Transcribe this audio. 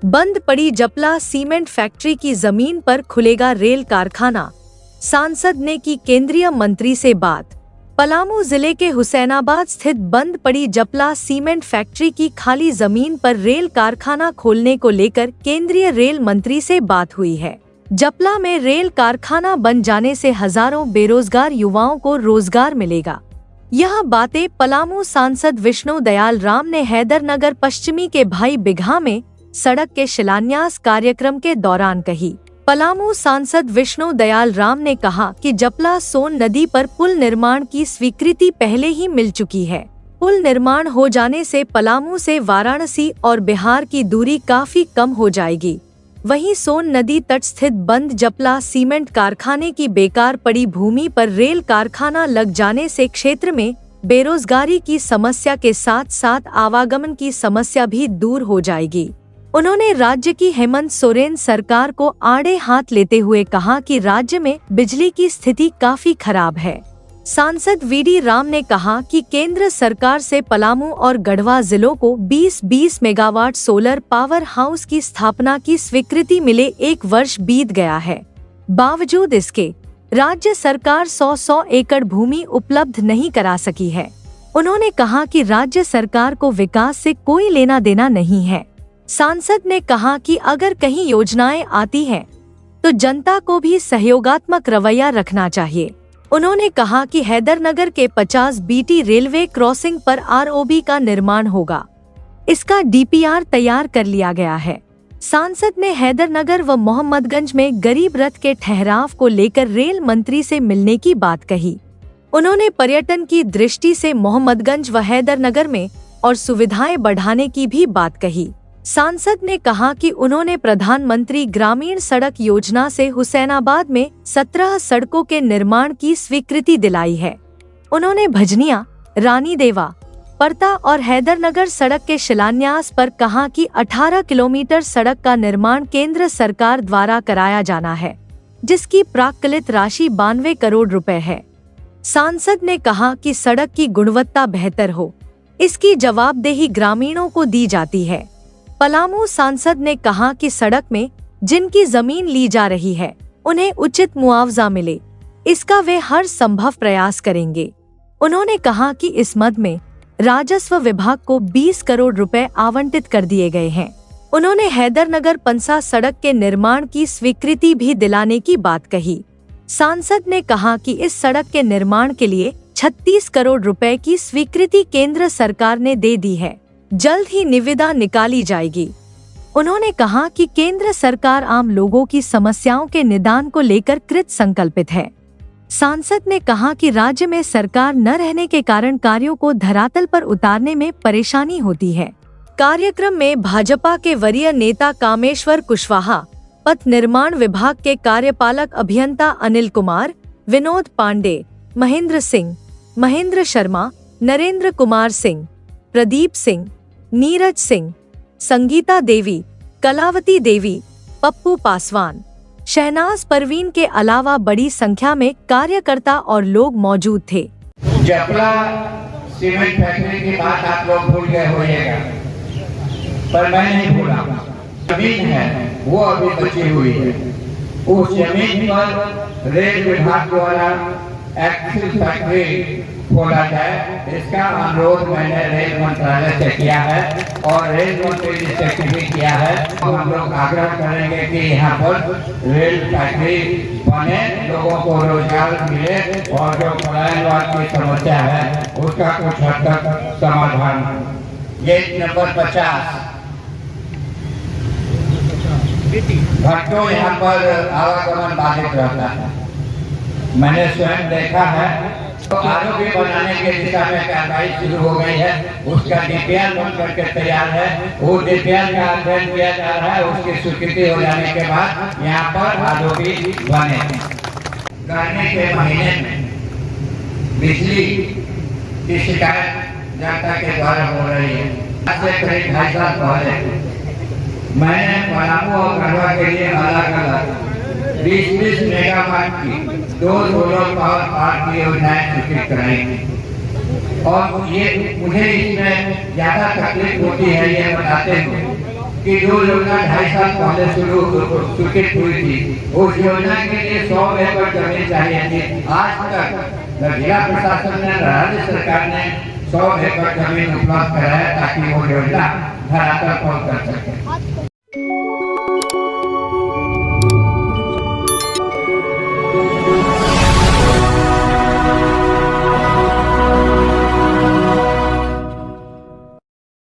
बंद पड़ी जपला cement factory की जमीन पर खुलेगा रेल कारखाना, सांसद ने की केंद्रीय मंत्री से बात। पलामू जिले के हुसैनाबाद स्थित बंद पड़ी जपला सीमेंट फैक्ट्री की खाली जमीन पर रेल कारखाना खोलने को लेकर केंद्रीय रेल मंत्री से बात हुई है। जपला में रेल कारखाना बन जाने से हजारों बेरोजगार युवाओं को रोजगार मिलेगा। यह बातें पलामू सांसद विष्णु दयाल राम ने हैदरनगर पश्चिमी के भाई बिघा में सड़क के शिलान्यास कार्यक्रम के दौरान कही। पलामू सांसद विष्णु दयाल राम ने कहा कि जपला सोन नदी पर पुल निर्माण की स्वीकृति पहले ही मिल चुकी है। पुल निर्माण हो जाने से पलामू से वाराणसी और बिहार की दूरी काफी कम हो जाएगी। वहीं सोन नदी तट स्थित बंद जपला सीमेंट कारखाने की बेकार पड़ी भूमि पर रेल कारखाना लग जाने से क्षेत्र में बेरोजगारी की समस्या के साथ साथ आवागमन की समस्या भी दूर हो जाएगी। उन्होंने राज्य की हेमंत सोरेन सरकार को आड़े हाथ लेते हुए कहा कि राज्य में बिजली की स्थिति काफी खराब है। सांसद वीडी राम ने कहा कि केंद्र सरकार से पलामू और गढ़वा जिलों को 20-20 मेगावाट सोलर पावर हाउस की स्थापना की स्वीकृति मिले 1 वर्ष बीत गया है। बावजूद इसके राज्य सरकार 100 एकड़ भूमि उपलब्ध नहीं करा सकी है। उन्होंने कहा कि राज्य सरकार को विकास से कोई लेना देना नहीं है। सांसद ने कहा कि अगर कहीं योजनाएं आती हैं, तो जनता को भी सहयोगात्मक रवैया रखना चाहिए। उन्होंने कहा कि हैदरनगर के 50 बीटी रेलवे क्रॉसिंग पर आरओबी का निर्माण होगा। इसका डीपीआर तैयार कर लिया गया है। सांसद ने हैदरनगर व मोहम्मदगंज में गरीब रथ के ठहराव को लेकर रेल मंत्री से मिलने की बात कही। उन्होंने पर्यटन की दृष्टि से मोहम्मदगंज व हैदरनगर में और सुविधाएं बढ़ाने की भी बात कही। सांसद ने कहा कि उन्होंने प्रधानमंत्री ग्रामीण सड़क योजना से हुसैनाबाद में 17 सड़कों के निर्माण की स्वीकृति दिलाई है। उन्होंने भजनिया, रानी देवा, परता और हैदरनगर सड़क के शिलान्यास पर कहा कि 18 किलोमीटर सड़क का निर्माण केंद्र सरकार द्वारा कराया जाना है, जिसकी प्राक्कलित राशि 92 करोड़ रुपए है। सांसद ने कहा कि सड़क की गुणवत्ता बेहतर हो, इसकी जवाबदेही ग्रामीणों को दी जाती है। पलामू सांसद ने कहा कि सड़क में जिनकी जमीन ली जा रही है, उन्हें उचित मुआवजा मिले, इसका वे हर संभव प्रयास करेंगे। उन्होंने कहा कि इस मद में राजस्व विभाग को 20 करोड़ रुपए आवंटित कर दिए गए हैं। उन्होंने हैदरनगर पंसा सड़क के निर्माण की स्वीकृति भी दिलाने की बात कही। सांसद ने कहा कि इस सड़क के निर्माण के लिए 36 करोड़ रुपए की स्वीकृति केंद्र सरकार ने दे दी है। जल्द ही निविदा निकाली जाएगी। उन्होंने कहा कि केंद्र सरकार आम लोगों की समस्याओं के निदान को लेकर कृत संकल्पित है। सांसद ने कहा कि राज्य में सरकार न रहने के कारण कार्यों को धरातल पर उतारने में परेशानी होती है। कार्यक्रम में भाजपा के वरीय नेता कामेश्वर कुशवाहा, पथ निर्माण विभाग के कार्यपालक अभियंता अनिल कुमार, विनोद पांडे, महेंद्र सिंह, महेंद्र शर्मा, नरेंद्र कुमार सिंह, प्रदीप सिंह, नीरज सिंह, संगीता देवी, कलावती देवी, पप्पू पासवान, शहनाज परवीन के अलावा बड़ी संख्या में कार्यकर्ता और लोग मौजूद थे। जपला सीमेंट फैक्ट्री की बात आप लोग भूल गए होइएगा, पर मैं नहीं भूला। जमीन है वो अभी बची हुई है। उस जमीन पर रेल विभाग द्वारा एक्सिस फैक्ट्री खोला जाए, इसका अनुरोध मैंने रेल मंत्रालय से किया है और रेल मंत्री जी से भी किया है। तो हम लोग आग्रह करेंगे कि यहाँ पर रेल फैक्ट्री बने, लोगों को रोजगार मिले और जो पलायनवाद की समस्या है उसका कुछ हद तक समाधान हो। गेट नंबर 50 घंटों यहाँ पर आवागमन बाधित रहता है। मैंने स्वयं देखा है। तो आरोपी बनाने के दिशा में कार्रवाई शुरू हो गई है। उसका डीपीआर बन करके तैयार है। वो डीपीआर का अध्ययन किया जा रहा है। उसकी स्वीकृति हो जाने के बाद यहाँ पर आरोपी बने। गर्मी के महीने में बिजली की शिकायत जनता के द्वारा हो रही है। आज से करीब 2.5 साल पहले मैंने पलामू और गढ़वा के लिए अलग-अलग 20-20 मेगावाट की 2 सोलर पावर प्लांट की योजनाएं स्वीकृत कराई थी। और ये मुझे इसमें ज्यादा तकलीफ होती है ये बताते हुए की जो योजना 2.5 साल पहले स्वीकृत हुई थी, उस योजना के लिए 100 एकड़ जमीन चाहिए थी। आज तक न जिला प्रशासन ने, राज्य सरकार ने 100 एकड़ जमीन उपलब्ध कराया ताकि वो योजना धरातल पर उतर सके।